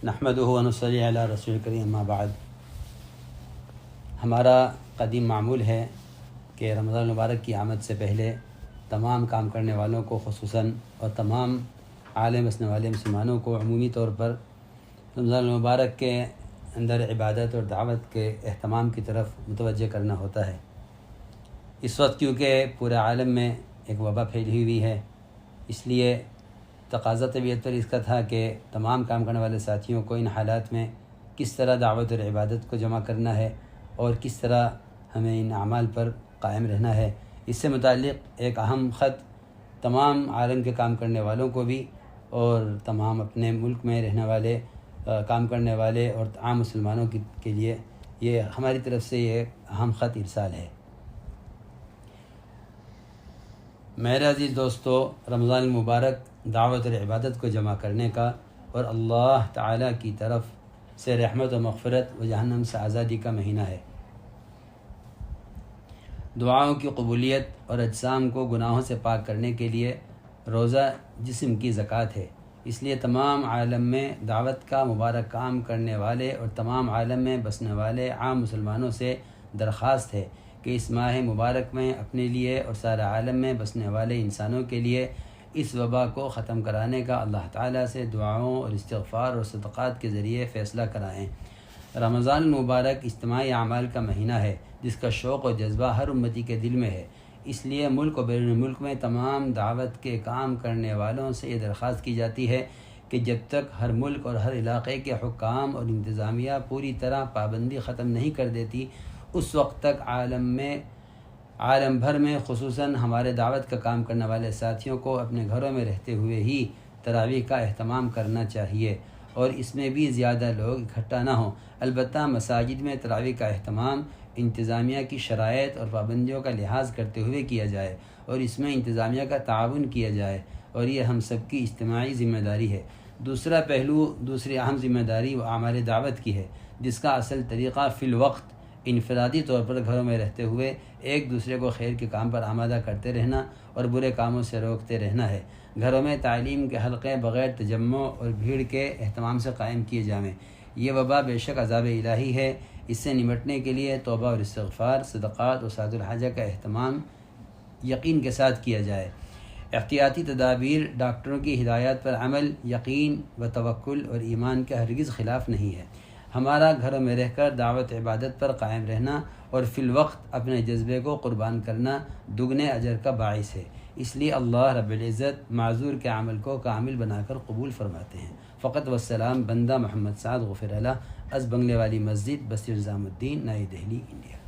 نحمدہ و نصلی علی رسول کریم اما بعد۔ ہمارا قدیم معمول ہے کہ رمضان المبارک کی آمد سے پہلے تمام کام کرنے والوں کو خصوصاً اور تمام عالم بسنے والے مسلمانوں کو عمومی طور پر رمضان المبارک کے اندر عبادت اور دعوت کے اہتمام کی طرف متوجہ کرنا ہوتا ہے۔ اس وقت کیونکہ پورے عالم میں ایک وبا پھیلی ہوئی ہے، اس لیے تقاضا طبیعت پر اس کا تھا کہ تمام کام کرنے والے ساتھیوں کو ان حالات میں کس طرح دعوت اور عبادت کو جمع کرنا ہے اور کس طرح ہمیں ان اعمال پر قائم رہنا ہے۔ اس سے متعلق ایک اہم خط تمام عالم کے کام کرنے والوں کو بھی اور تمام اپنے ملک میں رہنے والے کام کرنے والے اور عام مسلمانوں کے لیے یہ ہماری طرف سے یہ اہم خط ارسال ہے۔ میرے عزیز دوستو، رمضان المبارک دعوت اور عبادت کو جمع کرنے کا اور اللہ تعالیٰ کی طرف سے رحمت و مغفرت و جہنم سے آزادی کا مہینہ ہے۔ دعاؤں کی قبولیت اور اجسام کو گناہوں سے پاک کرنے کے لیے روزہ جسم کی زکوٰۃ ہے۔ اس لیے تمام عالم میں دعوت کا مبارک کام کرنے والے اور تمام عالم میں بسنے والے عام مسلمانوں سے درخواست ہے کہ اس ماہ مبارک میں اپنے لیے اور سارے عالم میں بسنے والے انسانوں کے لیے اس وبا کو ختم کرانے کا اللہ تعالیٰ سے دعاؤں اور استغفار اور صدقات کے ذریعے فیصلہ کرائیں۔ رمضان المبارک اجتماعی اعمال کا مہینہ ہے جس کا شوق اور جذبہ ہر امتی کے دل میں ہے۔ اس لیے ملک و بیرون ملک میں تمام دعوت کے کام کرنے والوں سے یہ درخواست کی جاتی ہے کہ جب تک ہر ملک اور ہر علاقے کے حکام اور انتظامیہ پوری طرح پابندی ختم نہیں کر دیتی، اس وقت تک عالم بھر میں خصوصاً ہمارے دعوت کا کام کرنے والے ساتھیوں کو اپنے گھروں میں رہتے ہوئے ہی تراویح کا اہتمام کرنا چاہیے اور اس میں بھی زیادہ لوگ اکٹھا نہ ہوں۔ البتہ مساجد میں تراویح کا اہتمام انتظامیہ کی شرائط اور پابندیوں کا لحاظ کرتے ہوئے کیا جائے اور اس میں انتظامیہ کا تعاون کیا جائے، اور یہ ہم سب کی اجتماعی ذمہ داری ہے۔ دوسرا پہلو، دوسری اہم ذمہ داری وہ اعمال دعوت کی ہے، جس کا اصل طریقہ فی الوقت انفرادی طور پر گھروں میں رہتے ہوئے ایک دوسرے کو خیر کے کام پر آمادہ کرتے رہنا اور برے کاموں سے روکتے رہنا ہے۔ گھروں میں تعلیم کے حلقے بغیر تجمع اور بھیڑ کے اہتمام سے قائم کیے جائیں۔ یہ وبا بے شک عذاب الہی ہے، اس سے نمٹنے کے لیے توبہ اور استغفار، صدقات اور سعد الحاجہ کا اہتمام یقین کے ساتھ کیا جائے۔ احتیاطی تدابیر، ڈاکٹروں کی ہدایات پر عمل یقین و توکل اور ایمان کے ہرگز خلاف نہیں ہے۔ ہمارا گھروں میں رہ کر دعوت عبادت پر قائم رہنا اور فی الوقت اپنے جذبے کو قربان کرنا دگنے اجر کا باعث ہے۔ اس لیے اللہ رب العزت معذور کے عمل کو کامل بنا کر قبول فرماتے ہیں۔ فقط والسلام، بندہ محمد سعد غفر اللہ، از بنگلے والی مسجد، بستی نظام الدین، نئی دہلی، انڈیا۔